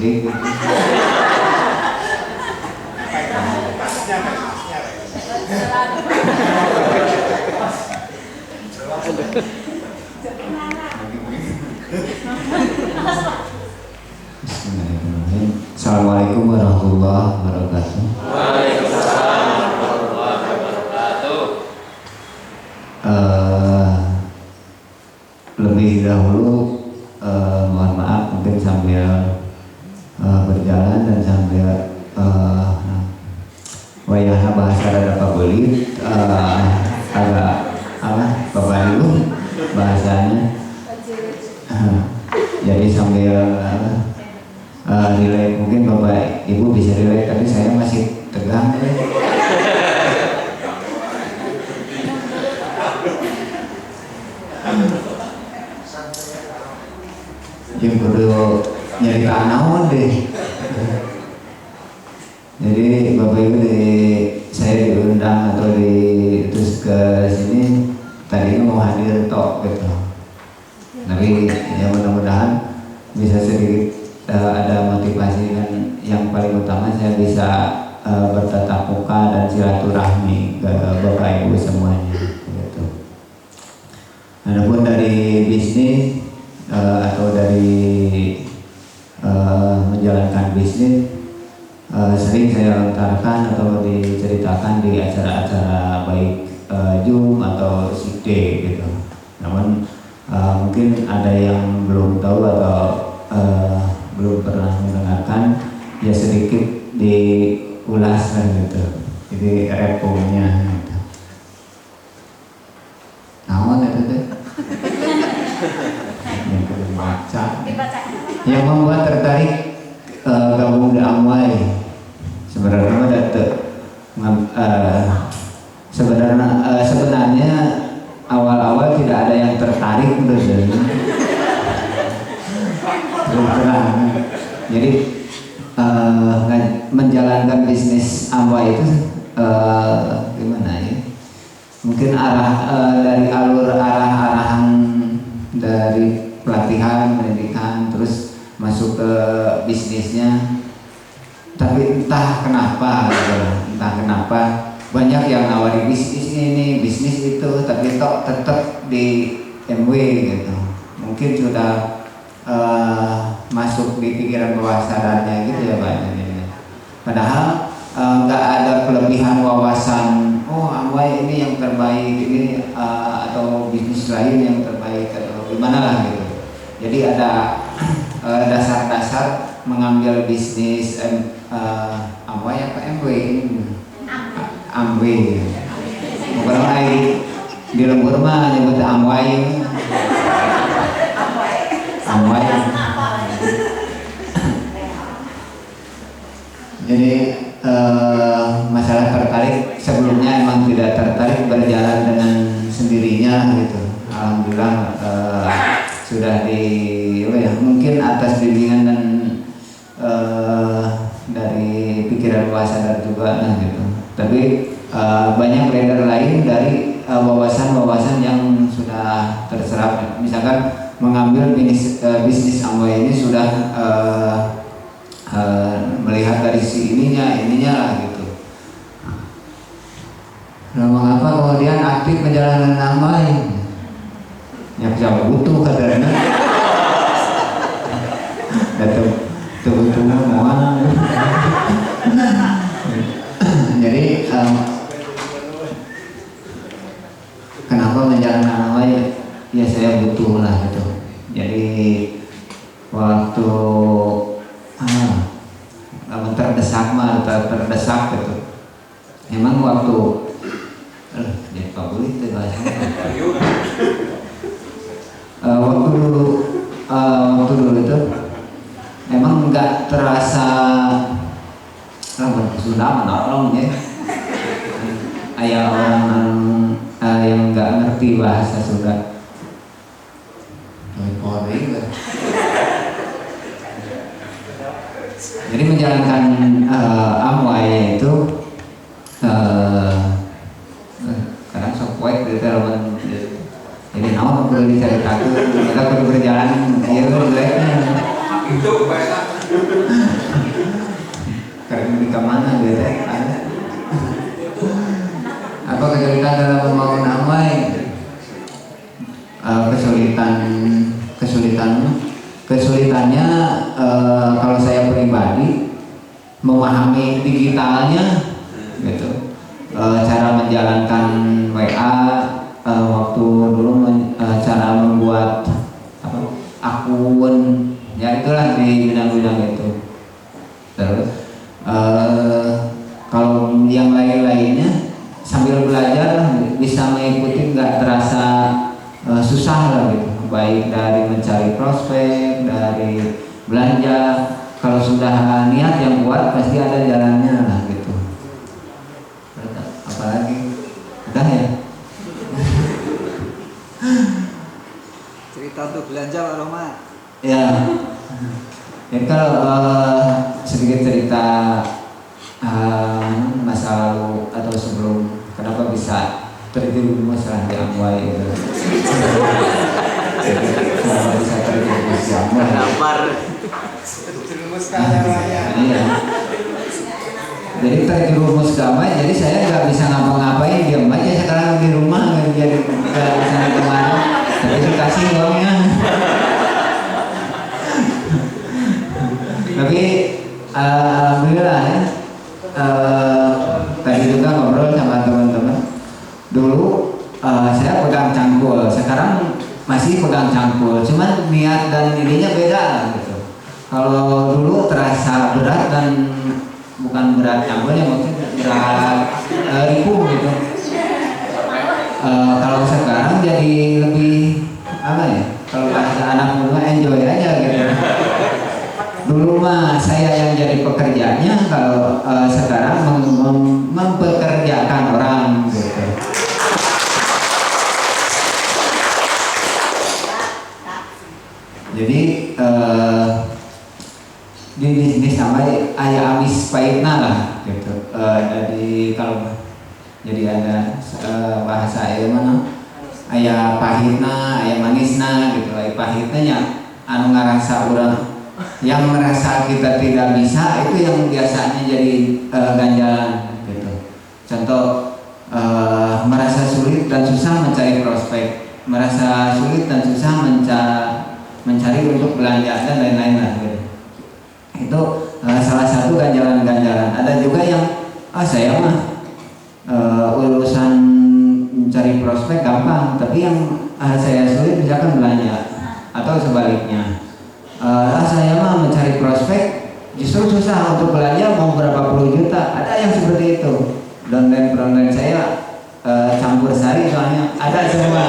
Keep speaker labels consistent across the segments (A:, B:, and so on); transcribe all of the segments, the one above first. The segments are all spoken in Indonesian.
A: listrik gitu. Bismillahirrahmanirrahim. Assalamualaikum warahmatullahi wabarakatuh.
B: Waalaikumsalam warahmatullahi wabarakatuh.
A: Lebih dahulu mohon maaf mungkin sambil berjalan dan sambil wayah bahasa rada pabelit agak apa bapak dulu bahasanya. Jadi sambil relate, mungkin bapak ibu bisa relate tapi saya masih tegang ya. Yang perlu nyari naon deh. Jadi bapak ibu saya diundang atau terus ke sini tadinya mau hadir tok gitu. Tapi ya mudah-mudahan bisa sedikit ada motivasi, dan yang paling utama saya bisa bertatap muka dan silaturahmi ke bapak ibu semuanya gitu. Adapun dari bisnis atau dari menjalankan bisnis sering saya lontarkan atau diceritakan di acara-acara baik Zoom atau Sick Day gitu. Namun mungkin ada yang belum tahu atau belum pernah mendengarkan, ya sedikit diulas kan gitu. Jadi reponya gitu. Naon itu teh? Yang perlu dibaca. Yang membuat tertarik gabung di Amway sebenarnya sebenarnya awal-awal tidak ada yang tertarik betul. Jadi menjalankan bisnis Amway itu gimana ya? Mungkin dari arahan dari pelatihan, pendidikan, terus masuk ke bisnisnya. Tapi entah kenapa banyak yang nawari bisnis ini, bisnis itu, tapi tetap di MW gitu. Mungkin sudah masuk di pikiran bawah sadarnya gitu ya Pak. Padahal nggak ada kelebihan wawasan. Oh Amway ini yang terbaik, ini atau bisnis lain yang terbaik atau gimana lah gitu. Jadi ada dasar-dasar mengambil bisnis Amway apa MW? Amway. Bukan lain di lembur mah nyebut Amway. Amway. Jadi masalah tertarik sebelumnya emang tidak tertarik, berjalan dengan sendirinya gitu. Alhamdulillah sudah mungkin atas bimbingan dan dari pikiran bawah sadar juga gitu. Tapi banyak trader lain dari wawasan-wawasan yang sudah terserap. Misalkan mengambil bisnis Amway ini sudah melihat dari si ininya lah gitu. Nah, mengapa kemudian aktif menjalankan Amway? Yang siapa butuh katanya. Datang butuh mau. Jadi kenapa menjalankan Amway? Ya saya butuh lah gitu. Jadi waktu terdesak gitu. Emang waktu jadi pabulit itu bahasanya. Waktu dulu itu emang nggak terasa sudah menolong ya. Ayah orang yang nggak ngerti bahasa Sunda. Jadi menjalankan Amway itu kadang sok kuat di dalam. Jadi naon perlu diceritakan, kita perlu berjalan dia jeleknya. Itu bahasa. kemana gitu ada. Apa kesulitan dalam membangun amway? Kesulitannya kalau saya pribadi memahami digitalnya gitu. Cara menjalankan WA waktu dulu cara membuat akun ya itulah di bidang-bidang itu. Terus kalau yang lain-lainnya sambil belajar bisa mengikuti, nggak terasa susah lah gitu, baik dari mencari prospek, dari belanja. Kalau sudah niat yang kuat pasti ada jalannya lah gitu. Apalagi udah ya.
C: Cerita untuk belanja Pak Roma.
A: Ya, jadi kalau sedikit cerita masa lalu atau sebelum kenapa bisa terjerumus di amway itu. Kenapa bisa terjerumus di amway?
C: Terjerumus ke raya.
A: Iya. Jadi terjerumus ke amway, jadi saya nggak bisa ngapa-ngapain, diam aja sekarang di rumah, nggak bisa kemana. Tapi dikasih uangnya. Tapi alhamdulillah ya. Tadi juga ngobrol sama teman-teman. Dulu saya pegang cangkul, sekarang masih pegang cangkul. Cuman niat dan ininya beda gitu. Kalau dulu terasa berat dan bukan berat cangkulnya, mungkin berat ribu gitu. Kalau sekarang jadi lebih apa ya? Kalau bahasa anak muda enjoy aja gitu. Dulu mah saya yang jadi pekerjanya, kalau sekarang mempekerjakan orang gitu. Jadi di bisnis sama ayah amis pahitna lah gitu. Jadi kalau jadi ada bahasa ayah mana? Ayah pahitna, ayah manisna gitu. Ayah pahitna nya anu ngarasa urang, yang merasa kita tidak bisa itu yang biasanya jadi ganjalan gitu. Contoh merasa sulit dan susah mencari prospek, merasa sulit dan susah mencari untuk belanja dan lain-lain lah gitu. Itu salah satu ganjalan-ganjalan. Ada juga yang saya mah urusan mencari prospek gampang, tapi yang saya sulit misalkan belanja atau sebaliknya. Saya mah mencari prospek justru susah untuk belanja, mau berapa puluh juta. Ada yang seperti itu. Downline saya campur sari soalnya ada semua.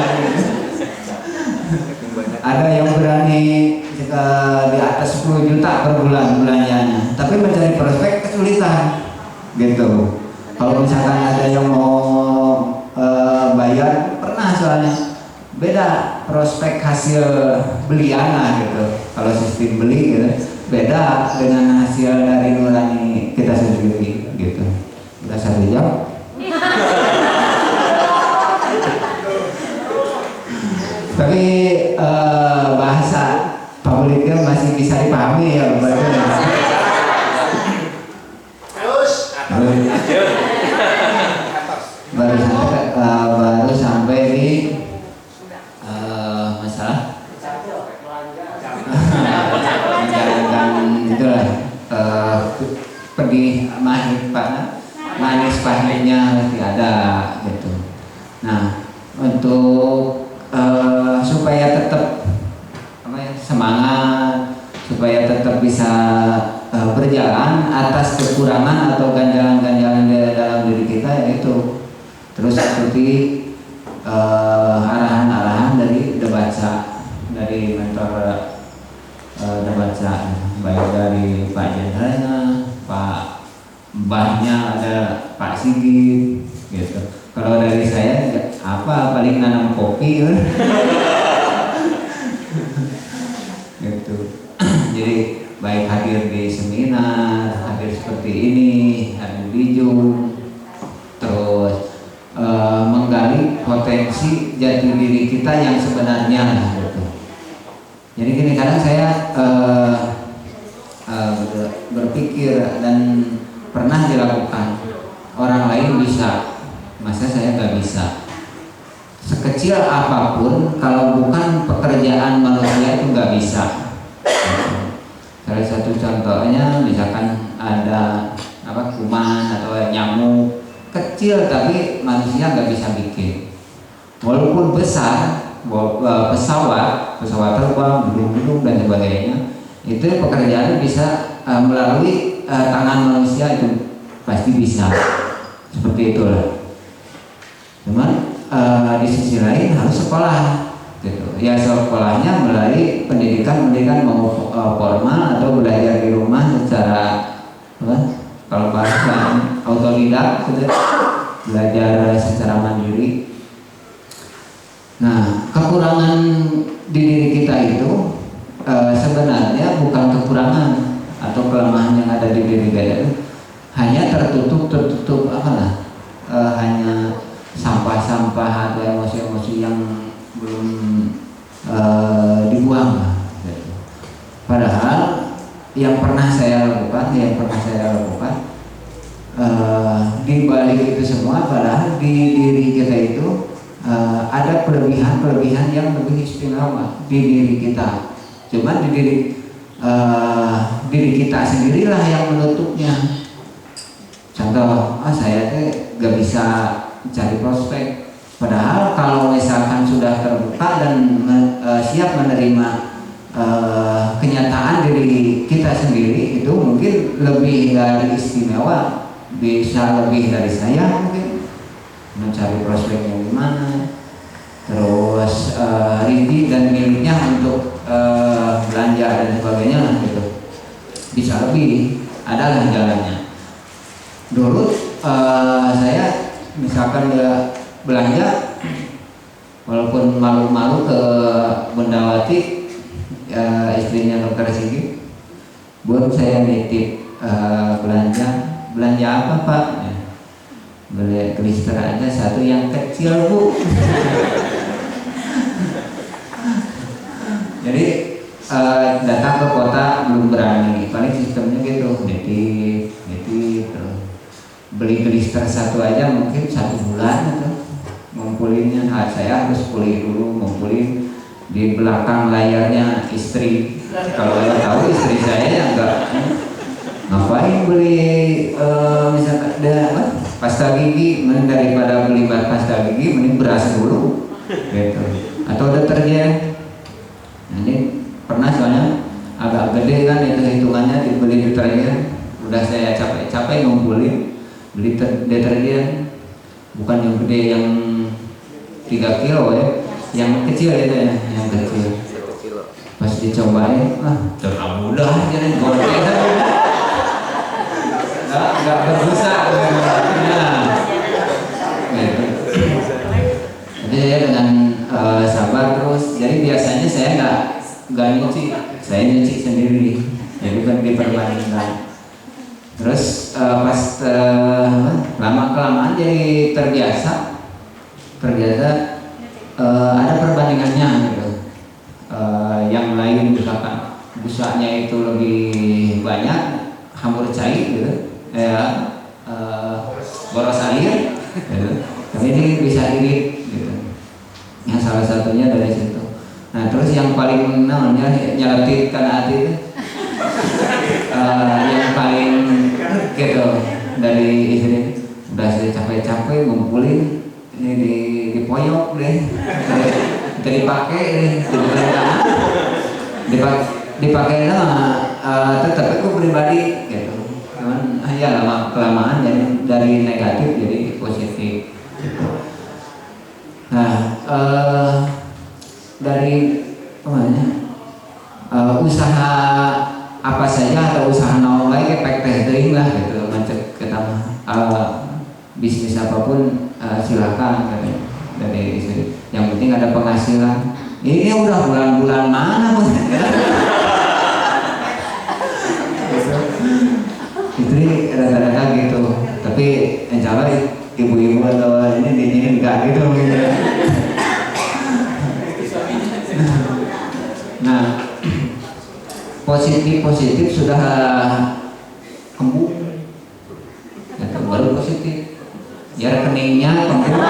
A: Ada yang berani di atas 10 juta per bulan belanjanya, tapi mencari prospek kesulitan gitu. Kalau misalkan ada yang mau bayar, pernah soalnya beda prospek hasil beliana gitu. Kalau sistem beli gitu beda dengan hasil dari nurani kita sendiri gitu. Udah 1 jam. Tapi bahasa publiknya masih bisa dipahami ya Bapak. Baru sampai di masalah menjalankan itulah pedih manis pahitnya masih ada gitu. Nah untuk supaya tetap semangat, supaya tetap bisa berjalan atas kekurangan atau ganjalan-ganjalan dalam diri kita, yaitu terus ikuti arahan-arahan dari Debatsa, dari mentor Debatsa, baik dari Pak Jenderalnya, Pak Mbahnya, ada Pak Sigit gitu. Kalau dari saya apa paling nanam kopi gitu. Jadi baik hadir di seminar, hadir seperti ini, hadir di Zoom, terus menggali potensi jati diri kita yang sebenarnya gitu. Jadi gini, kadang saya berpikir dan pernah dilakukan. Orang lain bisa, masa saya nggak bisa? Sekecil apapun, kalau bukan pekerjaan manusia itu nggak bisa. Salah satu contohnya, misalkan ada kuman atau nyamuk kecil, tapi manusia nggak bisa bikin. Walaupun besar, pesawat terbang, gedung-gedung dan sebagainya, itu pekerjaan bisa melalui tangan manusia, itu pasti bisa. Seperti itulah. Cuman di sisi lain harus sekolah, gitu. Ya sekolahnya melalui pendidikan mau formal atau belajar di rumah secara kalau bahasa autodidak, gitu, belajar secara mandiri. Nah, kekurangan di diri kita itu sebenarnya bukan kekurangan atau kelemahan yang ada di diri kita, hanya tertutup hanya sampah-sampah atau emosi-emosi yang belum dibuang. Padahal yang pernah saya lakukan di balik itu semua, padahal di diri kita itu ada kelebihan yang lebih istimewa di diri kita. Cuman di diri kita sendirilah yang menutupnya. Contoh, saya gak bisa cari prospek. Padahal kalau misalkan sudah terbuka dan siap menerima kenyataan diri kita sendiri, itu mungkin lebih dari istimewa, bisa lebih dari saya mungkin mencari prospeknya gimana, terus rinci dan miliknya untuk belanja dan sebagainya, gitu. Bisa lebih, adalah jalannya. Dulu saya misalkan belanja, walaupun malu-malu ke Bundawati, istrinya dokter Sigi, buat saya nitip belanja apa Pak? Beli klister aja satu yang kecil Bu. Jadi datang ke kota belum berani, paling sistemnya gitu, nitip terus. Beli klister satu aja mungkin 1 bulan atau ngumpulinnya. Saya harus kuliah dulu, ngumpulin di belakang layarnya istri. Kalau saya tahu istri saya yang enggak ngapain beli misalkan pasta gigi, mending daripada beli pasta gigi mending beras dulu, gitu. Atau deterjen. Ini pernah soalnya agak gede kan itu hitungannya, dibeli deterjen. Udah saya capek-capek ngumpulin, beli deterjen, bukan yang gede yang 3 kilo ya, yang kecil itu ya, yang kecil. Pas dicobain, terlalu mudah aja nih, goreng nggak berdosa. Jadi saya dengan sabar terus. Jadi biasanya saya nggak nyuci, saya nyuci sendiri, jadi bukan diperbandingkan. Terus pas lama kelamaan jadi terbiasa ada perbandingannya, gitu. Yang lain misalkan busanya itu lebih banyak, hamur cair gitu, boros air, gitu. Tapi ini bisa irit, gitu. Yang salah satunya dari situ. Nah terus yang paling nyeletikkan hati itu yang paling gitu dari istri, udah saya capek-capek ngumpulin ini di poyok deh, dipakai deh, dipakai tetap aku pribadi, gitu. Cuman ya lama kelamaan jadi dari negatif jadi positif, gitu. Nah dari usaha apa saja atau usaha naon bae pek teh teuing lah, gitu. Macet kita bisnis apapun silakan dari istri. Yang penting ada penghasilan. Ini udah bulan-bulan mana pun. Istri rata-rata gitu. Tapi insya Allah ibu-ibu atau ini enggak gitu. Nah, positif sudah kembung, rekeningnya kembung.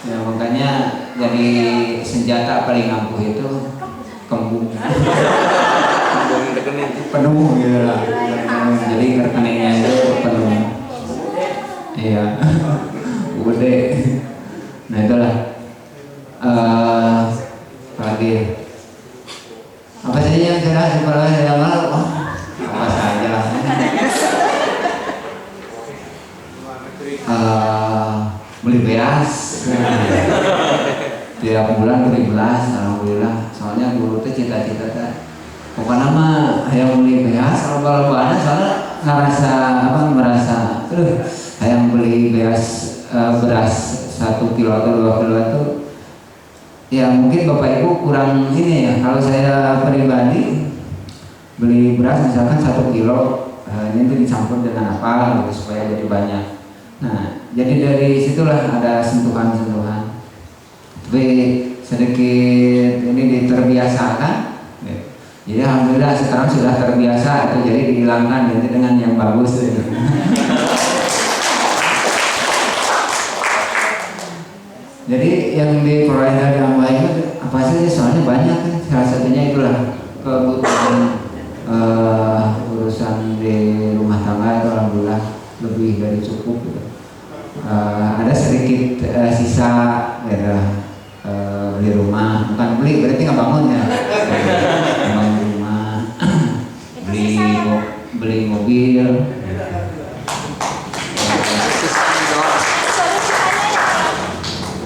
A: Ya makanya jadi senjata paling ampuh itu kembung. Penuh gitu lah. Jadi rekeningnya itu penuh. Iya. Gede. Nah itulah. Lagi apa saja yang sudah diperoleh yang lalu? Apa saja? Beli beras. Tiap bulan beli beras, alhamdulillah. Soalnya dulu tuh cita-cita pokoknya mah yang beli beras kalau lebaran soalnya merasa yang beli beras 1 kilo atau 2 kilo itu ya mungkin Bapak Ibu kurang ini ya. Kalau saya pribadi beli beras misalkan 1 kilo ini dicampur dengan apa gitu, supaya jadi banyak. Nah jadi dari situlah ada sentuhan-sentuhan. Tapi sedikit ini diterbiasakan. Jadi alhamdulillah sekarang sudah terbiasa itu, jadi dihilangkan jadi dengan yang bagus. Jadi yang diperoleh dari Allah itu apa saja, soalnya banyak kan. Salah satunya itulah kebutuhan urusan di rumah tangga itu alhamdulillah lebih dari cukup gitu. Ada sedikit sisa gitu, beli rumah, bukan beli berarti nggak bangun ya, bangun rumah, beli mobil.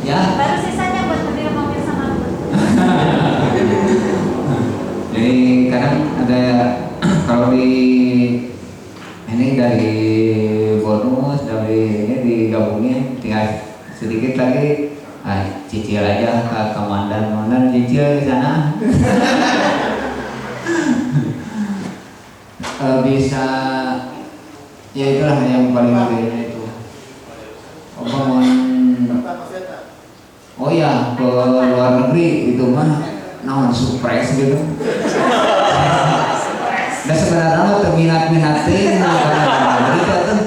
A: Ya.
D: Baru sisanya buat beli mobil sama aku.
A: Jadi kadang ada kalau di ini dari bonus dari ini digabungin tinggal sedikit lagi, cicil aja ke komandan cicil di sana. Bisa ya itulah yang paling bedanya itu. Oh ya, ke luar negeri itu mah naon surprise gitu. Dan sebenarnya lo terminat-minatin berita tuh.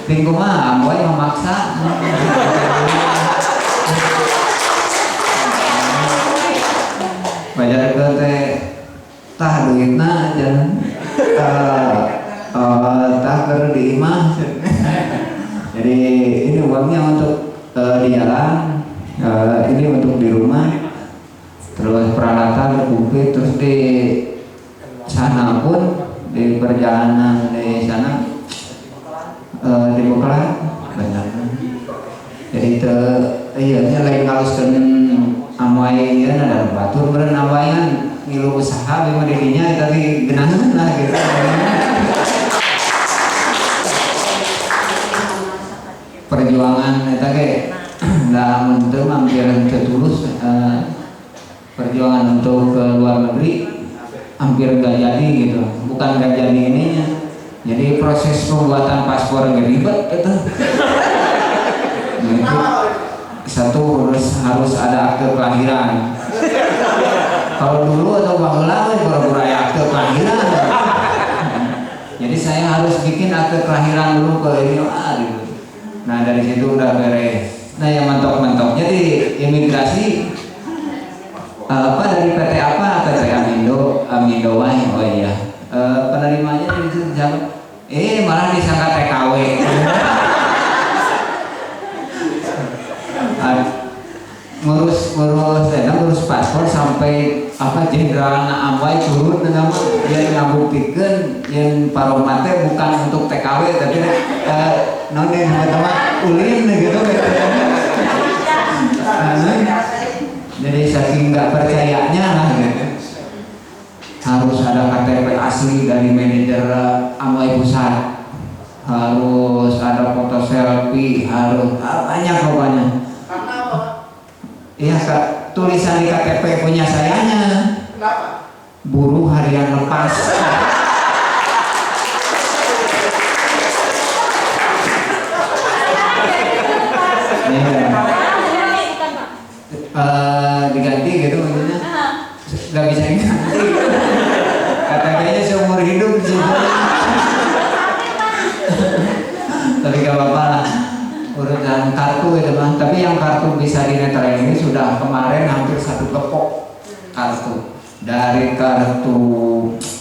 A: Tinggu mah amboy memaksa. Bajar ke teh tah duitna jangan tah keur di imah. Jadi ini uangnya untuk di jalan, ini untuk di rumah, terus peralatan kumplit, terus di sana pun di perjalanan di sana dibekal banyak. Jadi iya lain ngaluskeun amway ya ada batur beren amwayan ngilu usaha bima didinya tapi genangan lah gitu. Perjuangan eta ge da mun hampir tertulus, perjuangan untuk ke luar negeri hampir gak jadi gitu. Bukan gak jadi ininya, jadi proses pembuatan paspor ribet gitu. Nah, itu satu harus ada akte kelahiran. Kalau dulu atau baheula pura-pura akte kelahiran. Jadi saya harus bikin akte kelahiran dulu ke ini gitu. Nah dari situ udah beres. Nah yang mentok-mentoknya di imigrasi dari PT apa? PT Amindo Wahid. Oh iya. Penerimanya dari situ jawab, malah disangka TKW. ngurus paspor sampai jenderal Amway turun dengan yang ngabuktikan yang paromate bukan untuk TKW tapi nonin teman ulin gitu. Jadi saking nggak percayanya lah gitu. Harus ada KTP asli dari manajer Amway pusat, harus ada foto selfie, harus banyak pokoknya. Iya Kak, tulisan di KTP punya sayanya. Kenapa? Buruh harian lepas. Diganti gitu maksudnya. Gak bisa diganti. KTP-nya seumur satu gitu mah. Tapi yang kartu bisa dinetrain ini sudah kemarin hampir 1 gepok kartu. Dari kartu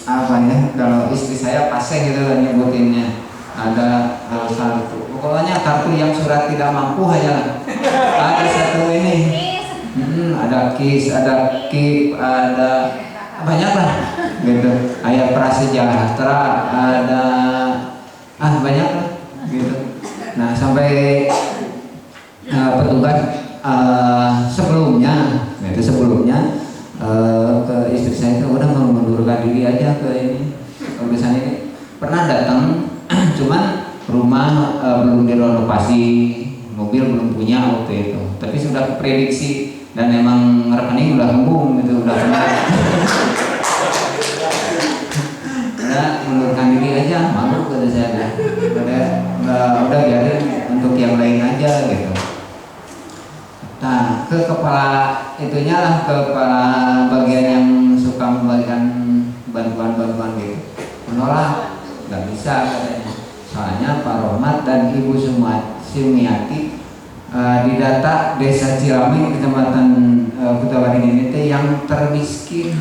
A: apa ya? Kalau istri saya paseng gitu kan nyebutinnya. Ada kartu. Pokoknya kartu yang surat tidak mampu aja. Ada satu ini. Ada KIS, ada KIP, ada banyak lah gitu. Ayat prasejahtera, ada banyak lah gitu. Nah sampai petugas sebelumnya ke istri saya itu udah mengundurkan diri aja ke ini urusan ini. Pernah datang cuman rumah belum direnovasi, mobil belum punya waktu itu, tapi sudah prediksi dan memang rekening udah kembung gitu, udah kena. Udah mengundurkan diri aja, malu kata saya. Udah biarin untuk yang lain aja gitu. Nah, ke kepala itunya lah, ke kepala bagian yang suka membagikan bantuan-bantuan gitu, menolak, nggak bisa katanya. Soalnya Pak Rohmat dan Ibu Sumiati didata Desa Cirami, Kecamatan Kuta Waringin itu yang termiskin.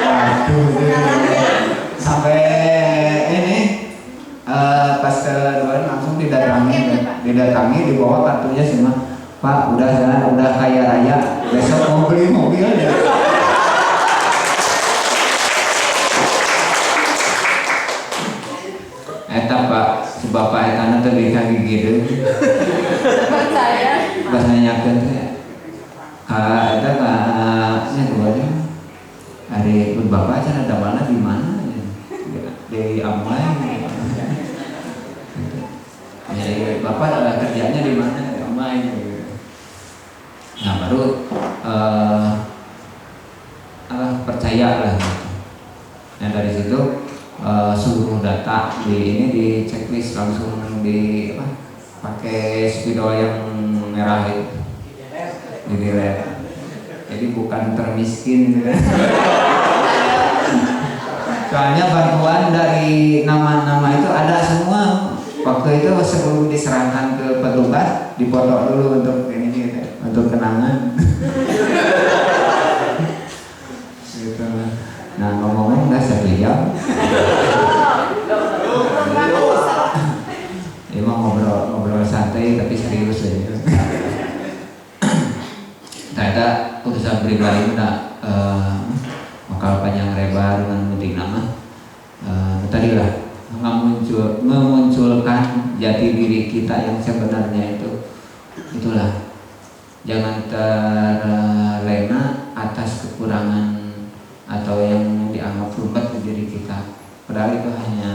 A: Waduh, sampai ini pas kedua langsung didatangi dibawa kartunya semua. Pak, udah kaya raya, besok mau beli mobil ya. Eta Pak, si bapak eta teh di kaki gitu.
D: Percaya.
A: Bahasanya kan teh. Eta nya duanya. Hari pun bapak aja ada mana di mana? Di Amai. Ya, bapak kerjanya di mana? Di Amai. Nah baru percaya lah. Nah dari situ seluruh data di checklist langsung pakai spidol yang merah itu di delete. Jadi bukan termiskin gitu kan. Soalnya bantuan dari nama-nama itu ada semua. Waktu itu sebelum diserahkan ke petugas dipoto dulu untuk ini gitu, untuk kenangan. Gitu. Nah ngomong-ngomong udah 1 jam. Emang ngobrol santai tapi serius aja. Ternyata urusan pribadi udah bakal panjang lebar dengan penting nama. Tadi lah memunculkan jati diri kita yang sebenarnya itulah. Jangan terlena atas kekurangan atau yang dianggap rumit di diri kita. Padahal itu hanya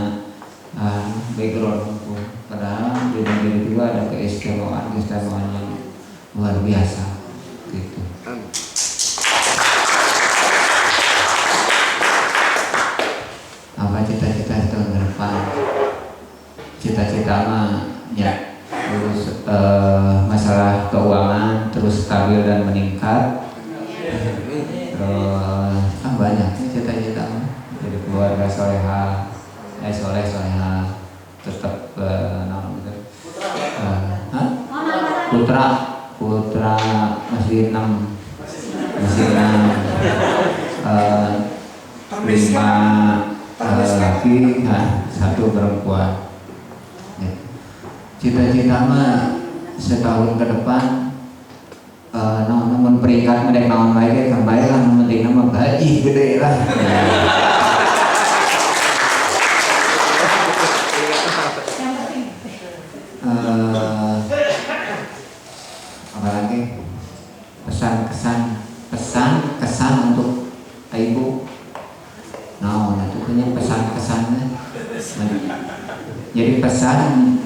A: background hukum. Padahal di diri juga ada keistimewaan yang luar biasa. Gitu. Apa cita-cita tahun depan? Cita-cita mah ya terus masalah keuangan terus stabil dan meningkat. Terus banyak cita-cita mah jadi keluarga soleha, soleha tetap putra masih 6 5 laki, 1 perempuan. Ya. Cita-cita mah setahun ke depan namun peringkat medek naon baik kan baik lah, penting nama gaji gede lah. Apalagi pesan-kesan untuk ibu. Nah, itu punya pesan-kesannya. Jadi pesan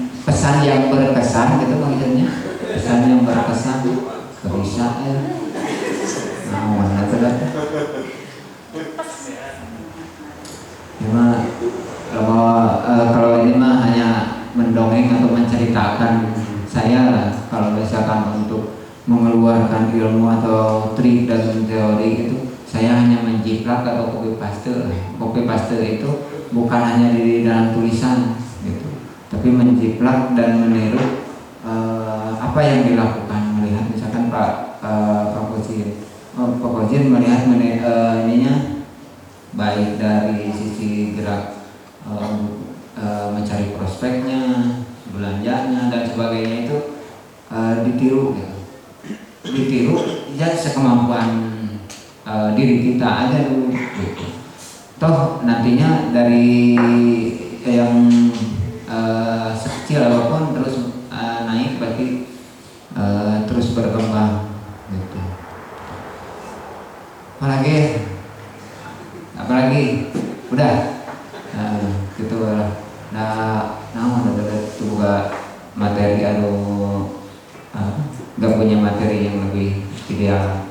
A: yang berkesan gitu maksudnya. Pesan yang berkesan bisa ya. Nah, mana itu dah. Kalau ini mah hanya mendongeng atau menceritakan saya lah. Kalau misalkan untuk mengeluarkan ilmu atau trik dan teori itu saya hanya menjiplak atau copy paste. Copy paste itu bukan hanya di dalam tulisan gitu, tapi tapi menjiplak dan meniru apa yang dilakukan, melihat misalkan Pak Kojin melihat ininya baik dari sisi gerak mencari prospeknya, belanjanya dan sebagainya itu ditiru gitu. Ditiru ya sekemampuan diri kita aja dulu gitu. Toh nantinya dari yang sekecil apapun terus naik berarti terus berkembang gitu. Apalagi udah gitu lah. Namun ada juga materi gak punya materi yang lebih ideal.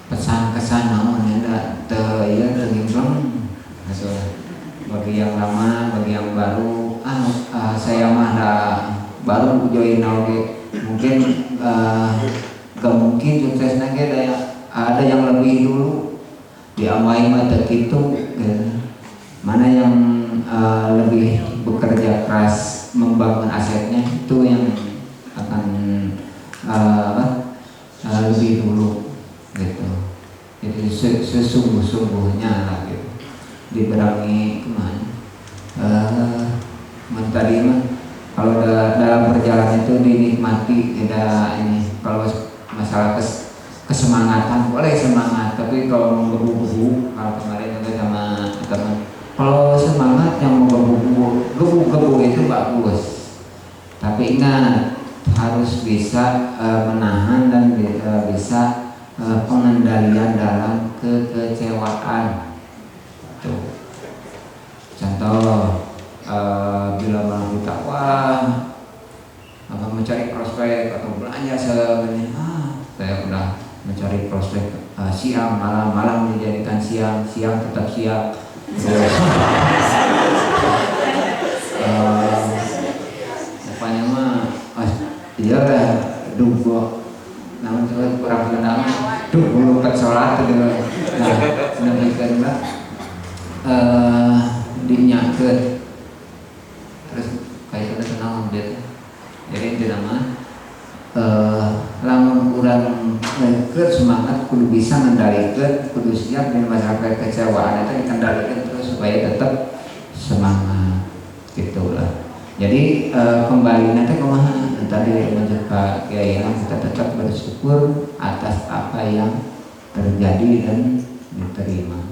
A: Pesan kesan namun ya bagi yang lama, bagi yang baru, saya mah baru join mungkin gak mungkin suksesnya ada yang lebih dulu diamai mata gitu. Mana yang lebih bekerja keras membangun asetnya itu yang akan lebih dulu gitu. Jadi sesungguh-sungguhnya lah gitu. Diberangi kemana? Tadi mah kalau dalam perjalanan itu dinikmati, tidak ini. Kalau masalah kesemangatan boleh semangat, tapi kalau menggebu-gebu, kalau kemarin juga sama teman, kalau semangat yang menggebu-gebu itu bagus, tapi ingat harus bisa menahan dan bisa pengendalian dalam kekecewaan. Tuh. Contoh bila malam kita mencari prospek atau belanja sebenarnya saya udah mencari prospek siang malam dijadikan siang tetap siang. Pokoknya mah iya lah dugo namun kurang kenal lupa sholat gitu. Demikian lah dinyakeun terus kayak kita kenal dia. Jadi itu nama lamun urang keur semangat kudu bisa ngendalikeun, kudu siap dengan masyarakat kecewaan itu dikendalikan terus supaya tetap semangat gitulah. Jadi kembali nanti kumaha tadi menurut Pak Kiai kita tetap bersyukur atas apa yang terjadi dan diterima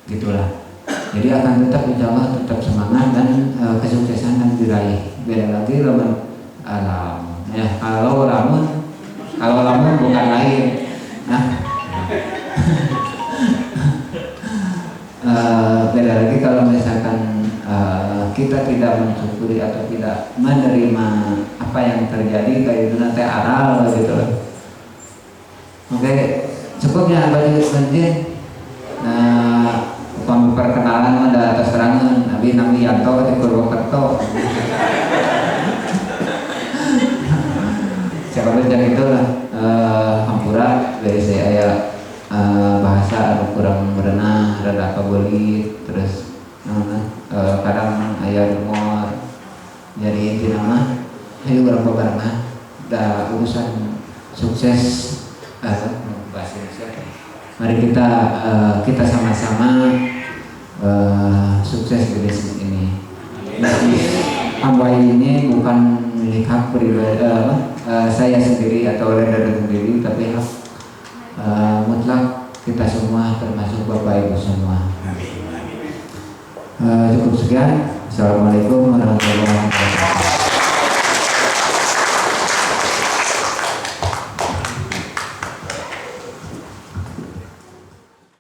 A: gitulah. Jadi akan tetap insya tetap semangat dan kesuksesan dan diraih. Beda lagi lamun alam ya, kalau lamun bukan lain. Nah beda lagi kalau misalkan kita tidak mensyukuri atau tidak menerima apa yang terjadi kayak itu nanti aral gitu. Oke, cukupnya bagi penjin. Nah, perkenalan ada atas terangan Nabi Yanto di Purwokerto. Siapa yang itulah hampura dari saya bahasa kurang berenah rada kabeli terus kadang ayah rumor jadi inti nama ayo orang babarna da urusan sukses bahasa Indonesia. Mari kita sama-sama sukses di bisnis ini. Hamba ini bukan milik hak pribadi saya sendiri atau Lenda sendiri, tapi hak mutlak kita semua termasuk Bapak Ibu semua. Cukup sekian. Assalamualaikum warahmatullahi wabarakatuh.